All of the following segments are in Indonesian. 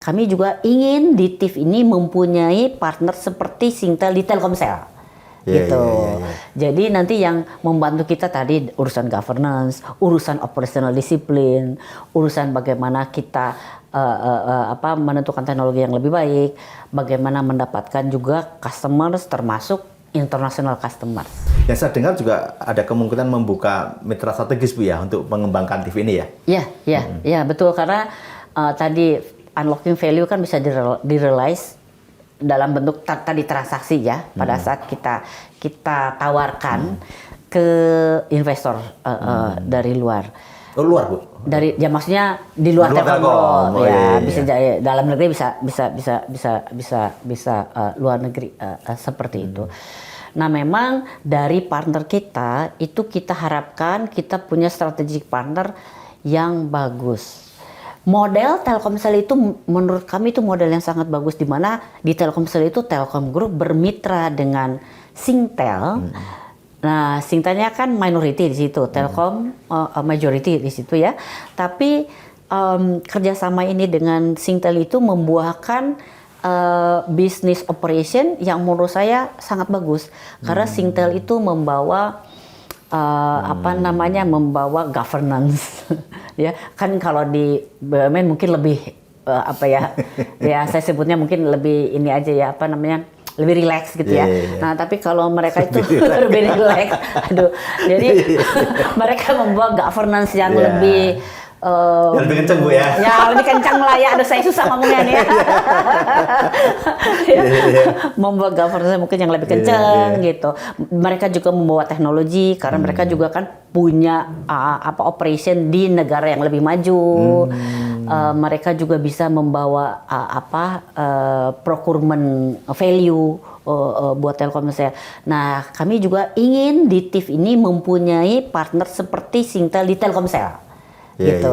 Kami juga ingin di TIF ini mempunyai partner seperti Singtel di Telkomsel. Gitu. Jadi nanti yang membantu kita tadi urusan governance, urusan operational discipline, urusan bagaimana kita menentukan teknologi yang lebih baik, bagaimana mendapatkan juga customers termasuk international customers. Yang saya dengar juga ada kemungkinan membuka mitra strategis Bu ya untuk mengembangkan TIF ini ya? Iya betul, karena tadi unlocking value kan bisa di-realize dalam bentuk tadi transaksi ya, pada saat kita tawarkan ke investor dari luar. Oh, luar Bu? Dari ya maksudnya di luar Telkom ya, bisa dalam negeri bisa luar negeri seperti itu. Nah memang dari partner kita itu kita harapkan kita punya strategic partner yang bagus. Model Telkomsel itu menurut kami itu model yang sangat bagus, di mana di Telkomsel itu Telkom Group bermitra dengan Singtel. Nah, Singtelnya kan minority di situ, Telkom majority di situ ya. Tapi kerjasama ini dengan Singtel itu membuahkan business operation yang menurut saya sangat bagus, karena Singtel itu membawa membawa governance ya kan. Kalau di BUMN mungkin lebih ya saya sebutnya mungkin lebih ini aja ya, lebih rileks gitu ya. Nah tapi kalau mereka itu lebih rileks, jadi mereka membawa governance yang lebih yang lebih kencang Bu ya? Ya lebih kencang lah ya, saya susah ngomongnya nih ya. Membawa governance mungkin yang lebih kencang gitu. Mereka juga membawa teknologi, karena mereka juga kan punya operation di negara yang lebih maju. Mereka juga bisa membawa procurement value buat Telkomsel. Nah kami juga ingin di TIF ini mempunyai partner seperti Singtel di Telkomsel. Gitu.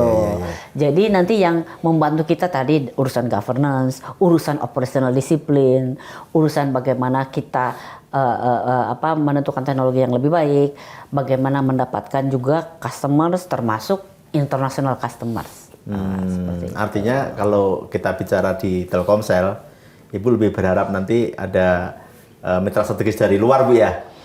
Jadi nanti yang membantu kita tadi urusan governance, urusan operational discipline, urusan bagaimana kita menentukan teknologi yang lebih baik, bagaimana mendapatkan juga customers termasuk international customers. Seperti artinya kalau kita bicara di Telkomsel, Ibu lebih berharap nanti ada mitra strategis dari luar Bu ya?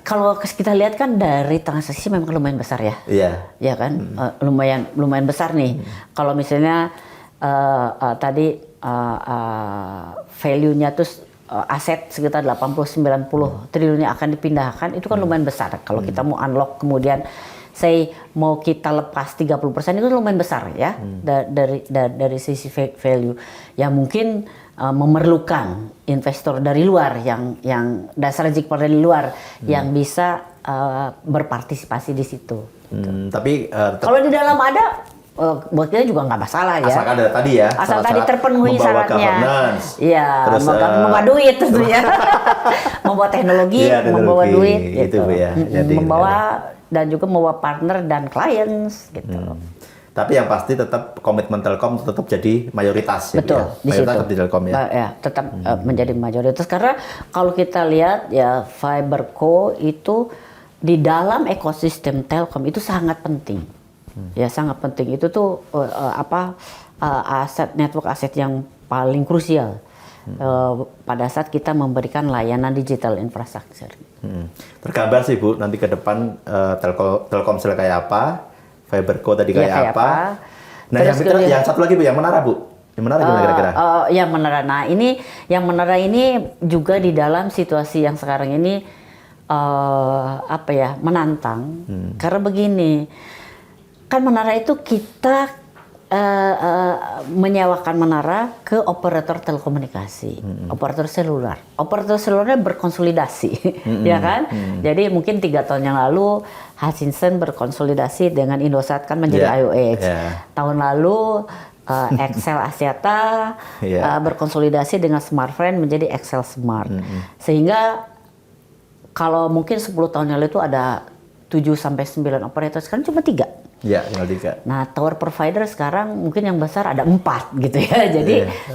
Kalau kita lihat kan dari transaksi memang lumayan besar ya. Ya kan, lumayan besar nih. Kalau misalnya tadi value-nya tuh aset sekitar 80-90 triliun yang akan dipindahkan, itu kan lumayan besar. Kalau kita mau unlock kemudian mau kita lepas 30% itu lumayan besar ya, dari sisi value yang mungkin memerlukan investor dari luar yang strategic partner dari luar yang bisa berpartisipasi di situ. Tapi kalau di dalam ada buat kita juga nggak masalah ya. Asalkan ada tadi ya. Asal tadi terpenuhi syaratnya. Iya, membawa duit tentunya. Membawa teknologi, membawa duit, gitu. Ya. Membawa dan juga membawa partner dan clients gitu. Tapi yang pasti tetap komitmen Telkom tetap jadi mayoritas. Betul, ya? Mayoritas tetap di Telkom ya. Ya tetap menjadi mayoritas, karena kalau kita lihat ya FiberCo itu di dalam ekosistem Telkom itu sangat penting. Ya sangat penting, itu tuh network aset yang paling krusial pada saat kita memberikan layanan digital infrastructure. Tergambar sih Bu, nanti ke depan Telkomsel kayak apa, FiberCo tadi kayak apa. Nah yang satu lagi Bu, yang Menara Bu. Yang Menara gimana kira-kira? Yang Menara. Nah ini yang Menara ini juga di dalam situasi yang sekarang ini menantang. Karena begini, kan Menara itu kita menyewakan Menara ke operator telekomunikasi, operator seluler. Operator selulernya berkonsolidasi, ya kan? Jadi mungkin 3 tahun yang lalu Hutchison berkonsolidasi dengan Indosat kan menjadi IOH. Tahun lalu Excel Axiata berkonsolidasi dengan Smartfren menjadi Excel Smart. Sehingga kalau mungkin 10 tahun yang lalu itu ada 7-9 operator, sekarang cuma 3. Ya, tinggal 3. Nah, tower provider sekarang mungkin yang besar ada 4 gitu ya.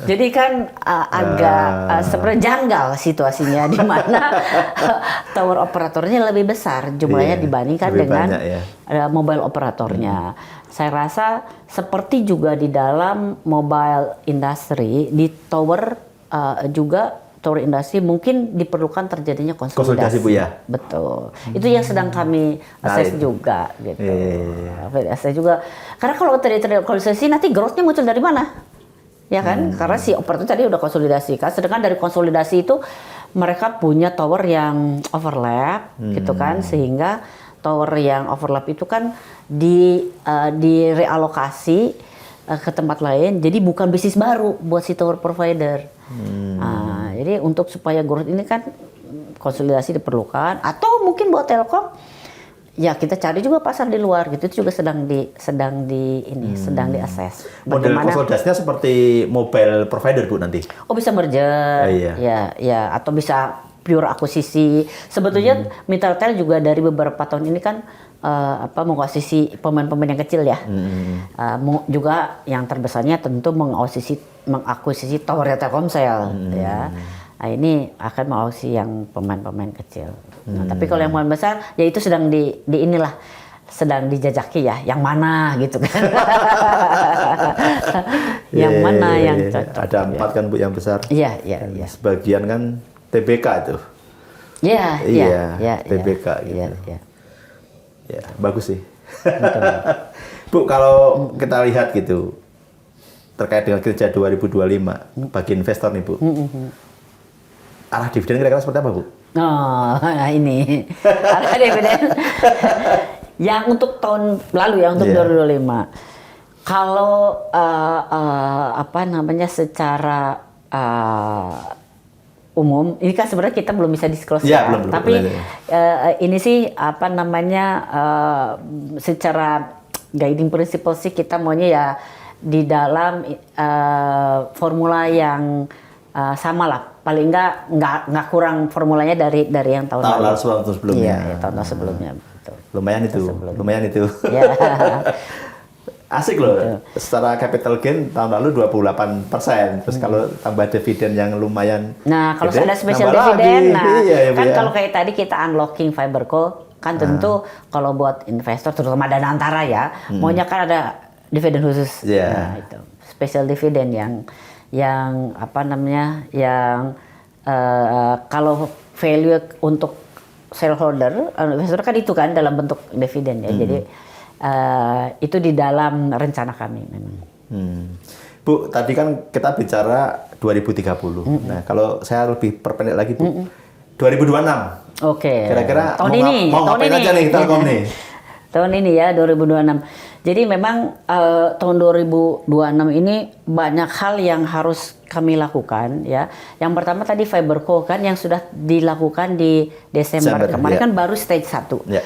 Jadi kan agak sebenarnya janggal situasinya di mana tower operatornya lebih besar jumlahnya dibandingkan dengan banyak, ya. mobile operatornya. Saya rasa seperti juga di dalam mobile industry, di tower juga tower industry mungkin diperlukan terjadinya konsolidasi. Bu ya. Betul. Itu yang sedang kami assess juga gitu. Assess juga. Karena kalau terjadi konsolidasi nanti growth-nya muncul dari mana? Ya kan? Karena si operator tadi udah konsolidasi kan. Sedangkan dari konsolidasi itu mereka punya tower yang overlap gitu kan, sehingga tower yang overlap itu kan direalokasi ke tempat lain. Jadi bukan bisnis baru buat si tower provider. Nah, jadi untuk supaya growth ini kan konsolidasi diperlukan, atau mungkin buat Telkom ya kita cari juga pasar di luar gitu. Itu juga sedang diakses. Model konsolidasinya seperti mobile provider Bu nanti. Oh, bisa merger. Ya, atau bisa pure akuisisi. Sebetulnya Minteltel juga dari beberapa tahun ini kan mengakuisisi pemain-pemain yang kecil ya. Juga yang terbesarnya tentu mengakuisisi tower Telkomsel ya. Nah, ini akan mengakuisisi yang pemain-pemain kecil. Nah, tapi kalau yang pemain besar ya itu sedang sedang dijajaki ya, yang mana gitu kan. Yang mana yang cocok. Ada 4 kan Bu yang besar. Iya. Sebagian kan TBK itu. Iya, TBK gitu. Iya. Ya, bagus sih. Bu, kalau kita lihat gitu terkait dengan kinerja 2025 bagi investor nih Bu. Arah dividen kira-kira seperti apa Bu? Oh, nah ini arah dividen yang untuk tahun lalu ya, untuk 2025. Kalau secara umum, ini kan sebenarnya kita belum bisa disclose ya, belum, tapi ini sih secara guiding principle sih kita maunya ya di dalam formula yang sama lah, paling nggak kurang formulanya dari yang tahun lalu. Tahun sebelumnya. Iya, tahun sebelumnya. Betul. Lumayan itu. Ya. Asik loh, secara capital gain tahun lalu 28%, terus kalau tambah dividen yang lumayan. Nah, kalau gede, ada special nambah dividen, lagi. Kalau kayak tadi kita unlocking Fiberco, kan tentu kalau buat investor, terutama Dana Antara ya, maunya kan ada dividen khusus. Nah, itu special dividen yang kalau value untuk shareholder, investor kan itu kan dalam bentuk dividen ya, jadi itu di dalam rencana kami memang. Bu, tadi kan kita bicara 2030. Nah, kalau saya lebih perpendek lagi Bu, 2026. Oke. Kira-kira mau tahun ngapain ini aja nih Telkom nih? Tahun ini ya 2026. Jadi memang tahun 2026 ini banyak hal yang harus kami lakukan ya. Yang pertama tadi Fiberco kan yang sudah dilakukan di Desember kemarin kan baru stage 1. Ya.